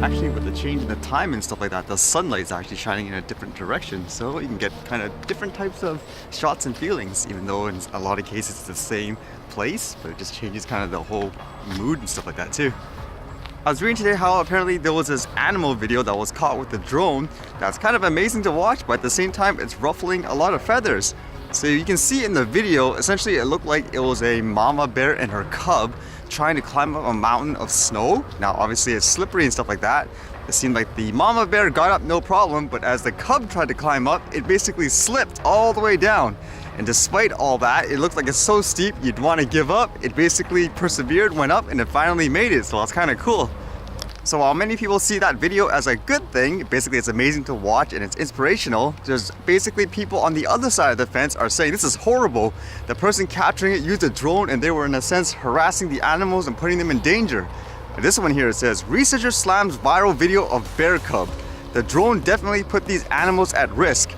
Actually, with the change in the time and stuff like that, the sunlight's actually shining in a different direction, so you can get kind of different types of shots and feelings, even though in a lot of cases it's the same place, but it just changes kind of the whole mood and stuff like that too. I was reading today how apparently there was this animal video that was caught with the drone that's kind of amazing to watch, but at the same time it's ruffling a lot of feathers. So you can see in the video, essentially it looked like it was a mama bear and her cub trying to climb up a mountain of snow. Now obviously it's slippery and stuff like that. It seemed like the mama bear got up no problem, but as the cub tried to climb up, it basically slipped all the way down. And despite all that, it looked like it's so steep you'd want to give up. It basically persevered, went up, and it finally made it, so that's kind of cool. So while many people see that video as a good thing, basically it's amazing to watch and it's inspirational, there's basically people on the other side of the fence are saying this is horrible. The person capturing it used a drone and they were in a sense harassing the animals and putting them in danger. This one here, it says, researcher slams viral video of bear cub. The drone definitely put these animals at risk.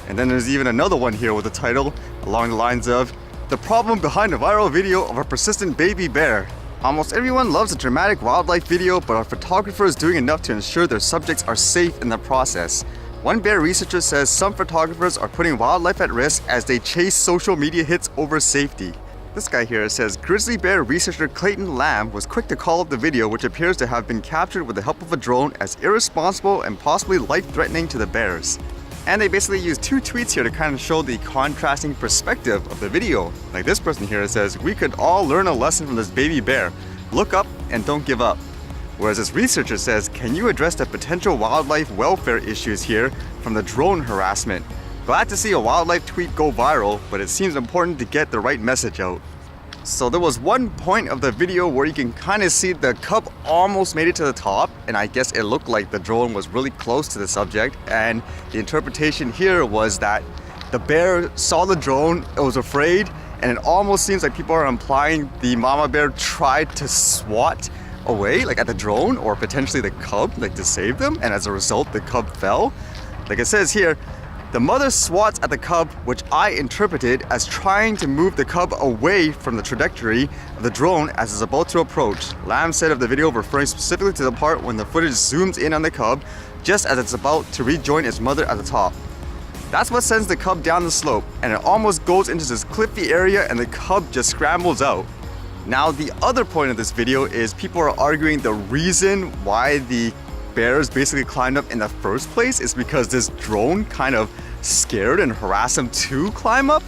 And then there's even another one here with a title along the lines of, the problem behind a viral video of a persistent baby bear. Almost everyone loves a dramatic wildlife video, but are photographers doing enough to ensure their subjects are safe in the process? One bear researcher says some photographers are putting wildlife at risk as they chase social media hits over safety. This guy here says grizzly bear researcher Clayton Lamb was quick to call up the video, which appears to have been captured with the help of a drone, as irresponsible and possibly life-threatening to the bears. And they basically use two tweets here to kind of show the contrasting perspective of the video. Like this person here says, we could all learn a lesson from this baby bear. Look up and don't give up. Whereas this researcher says, can you address the potential wildlife welfare issues here from the drone harassment? Glad to see a wildlife tweet go viral, but it seems important to get the right message out. So there was one point of the video where you can kind of see the cub almost made it to the top, and I guess it looked like the drone was really close to the subject, and the interpretation here was that the bear saw the drone, it was afraid, and it almost seems like people are implying the mama bear tried to swat away, like at the drone, or potentially the cub, like to save them, and as a result the cub fell. Like it says here, the mother swats at the cub, which I interpreted as trying to move the cub away from the trajectory of the drone as it's about to approach. Lamb said of the video, referring specifically to the part when the footage zooms in on the cub just as it's about to rejoin its mother at the top. That's what sends the cub down the slope, and it almost goes into this cliffy area and the cub just scrambles out. Now the other point of this video is people are arguing the reason why the bears basically climbed up in the first place is because this drone kind of scared and harassed them to climb up.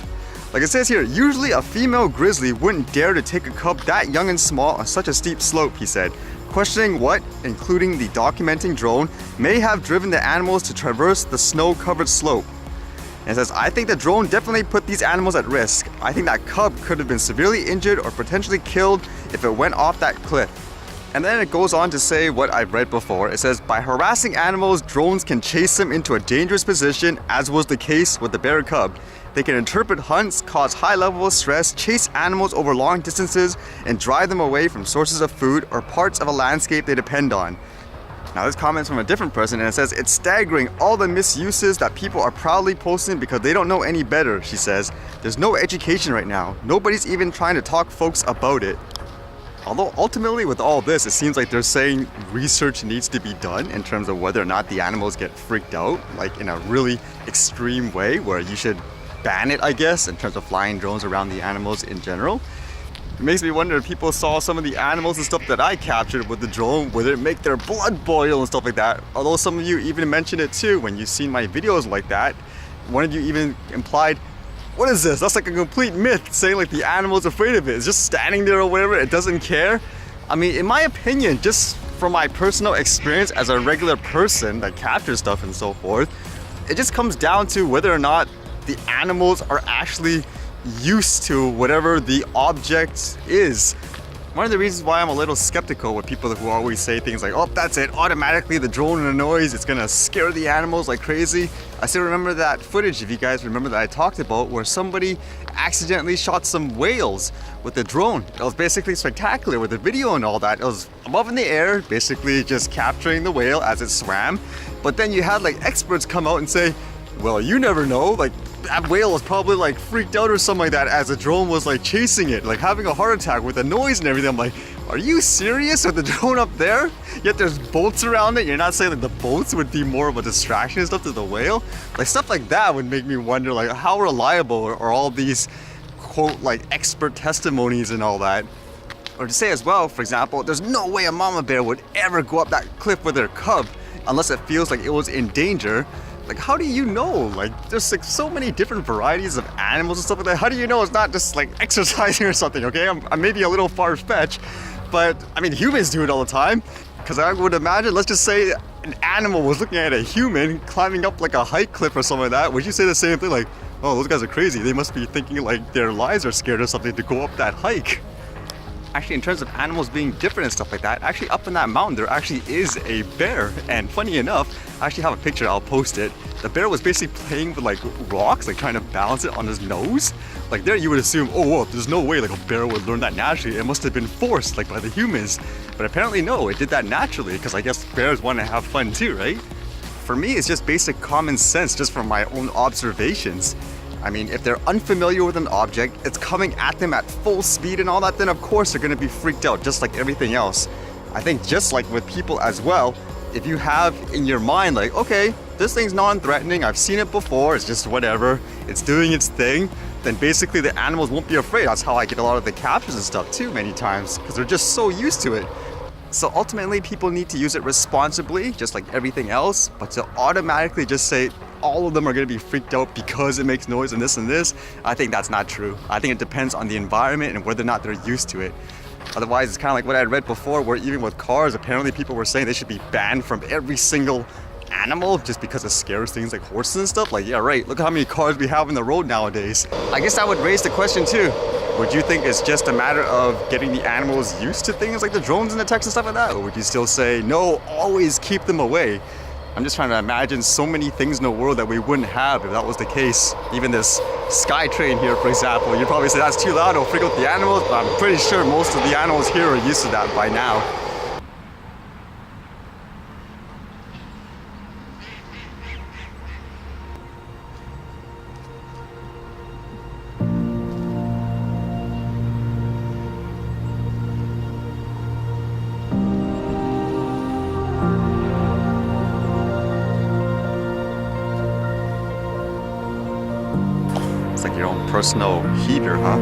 Like it says here, usually a female grizzly wouldn't dare to take a cub that young and small on such a steep slope, he said, questioning what, including the documenting drone, may have driven the animals to traverse the snow-covered slope. And it says, I think the drone definitely put these animals at risk. I think that cub could have been severely injured or potentially killed if it went off that cliff. And then it goes on to say what I've read before. It says, by harassing animals, drones can chase them into a dangerous position, as was the case with the bear cub. They can interpret hunts, cause high levels of stress, chase animals over long distances, and drive them away from sources of food or parts of a landscape they depend on. Now this comment's from a different person, and it says, it's staggering all the misuses that people are proudly posting because they don't know any better, she says. There's no education right now. Nobody's even trying to talk folks about it. Although ultimately with all this, it seems like they're saying research needs to be done in terms of whether or not the animals get freaked out, like in a really extreme way where you should ban it, I guess, in terms of flying drones around the animals in general. It makes me wonder if people saw some of the animals and stuff that I captured with the drone, would it make their blood boil and stuff like that? Although some of you even mentioned it too when you've seen my videos like that. One of you even implied, what is this? That's like a complete myth, saying like the animal's afraid of it. It's just standing there or whatever, it doesn't care. I mean, in my opinion, just from my personal experience as a regular person that captures stuff and so forth, it just comes down to whether or not the animals are actually used to whatever the object is. One of the reasons why I'm a little skeptical with people who always say things like, oh, that's it, automatically the drone and the noise, it's gonna scare the animals like crazy. I still remember that footage, if you guys remember, that I talked about, where somebody accidentally shot some whales with the drone. It was basically spectacular with the video and all that. It was above in the air, basically just capturing the whale as it swam. But then you had like experts come out and say, well, you never know, like that whale was probably like freaked out or something like that as the drone was like chasing it, like having a heart attack with the noise and everything. I'm like, are you serious with the drone up there? Yet there's boats around it. You're not saying that the boats would be more of a distraction and stuff to the whale? Like stuff like that would make me wonder, like how reliable are all these quote like expert testimonies and all that? Or to say as well, for example, there's no way a mama bear would ever go up that cliff with her cub unless it feels like it was in danger. Like, how do you know? Like, there's like so many different varieties of animals and stuff like that. How do you know it's not just like exercising or something, okay? I'm maybe a little far-fetched, but I mean, humans do it all the time. Because I would imagine, let's just say an animal was looking at a human climbing up like a hike cliff or something like that. Would you say the same thing? Like, oh, those guys are crazy. They must be thinking like their lives are scared or something to go up that hike. Actually, in terms of animals being different and stuff like that, actually up in that mountain there actually is a bear. And funny enough, I actually have a picture, I'll post it. The bear was basically playing with like rocks, like trying to balance it on his nose. Like there you would assume, oh well, there's no way like a bear would learn that naturally. It must have been forced like by the humans. But apparently no, it did that naturally, because I guess bears want to have fun too, right? For me, it's just basic common sense just from my own observations. I mean, if they're unfamiliar with an object, it's coming at them at full speed and all that, then of course they're gonna be freaked out just like everything else. I think just like with people as well, if you have in your mind like, okay, this thing's non-threatening, I've seen it before, it's just whatever, it's doing its thing, then basically the animals won't be afraid. That's how I get a lot of the captures and stuff too many times, because they're just so used to it. So ultimately people need to use it responsibly, just like everything else, but to automatically just say all of them are going to be freaked out because it makes noise and this, I think that's not true. I think it depends on the environment and whether or not they're used to it. Otherwise, it's kind of like what I read before, where even with cars, apparently people were saying they should be banned from every single animal just because it scares things like horses and stuff. Like, yeah, right, look how many cars we have on the road nowadays. I guess that would raise the question too. Would you think it's just a matter of getting the animals used to things like the drones and the techs and stuff like that? Or would you still say, no, always keep them away? I'm just trying to imagine so many things in the world that we wouldn't have if that was the case. Even this sky train here, for example, you'd probably say that's too loud, it'll freak out the animals, but I'm pretty sure most of the animals here are used to that by now. It's like your own personal heater, huh?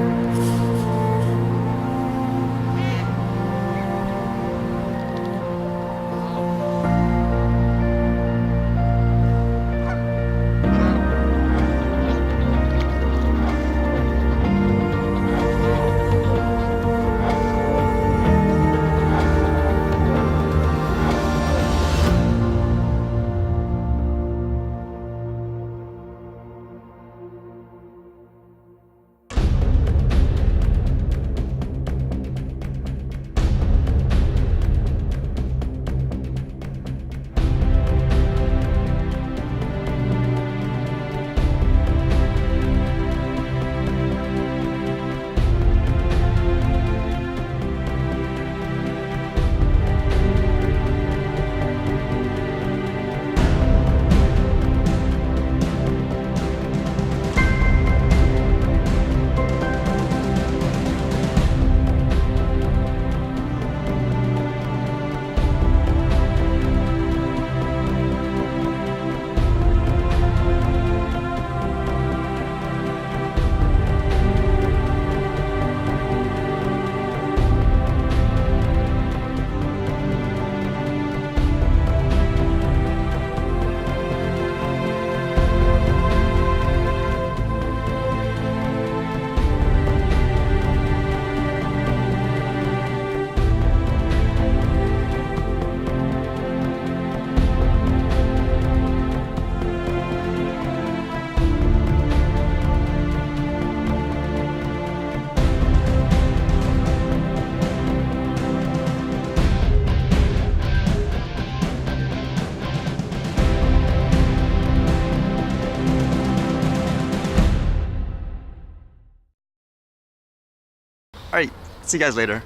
Alright, see you guys later.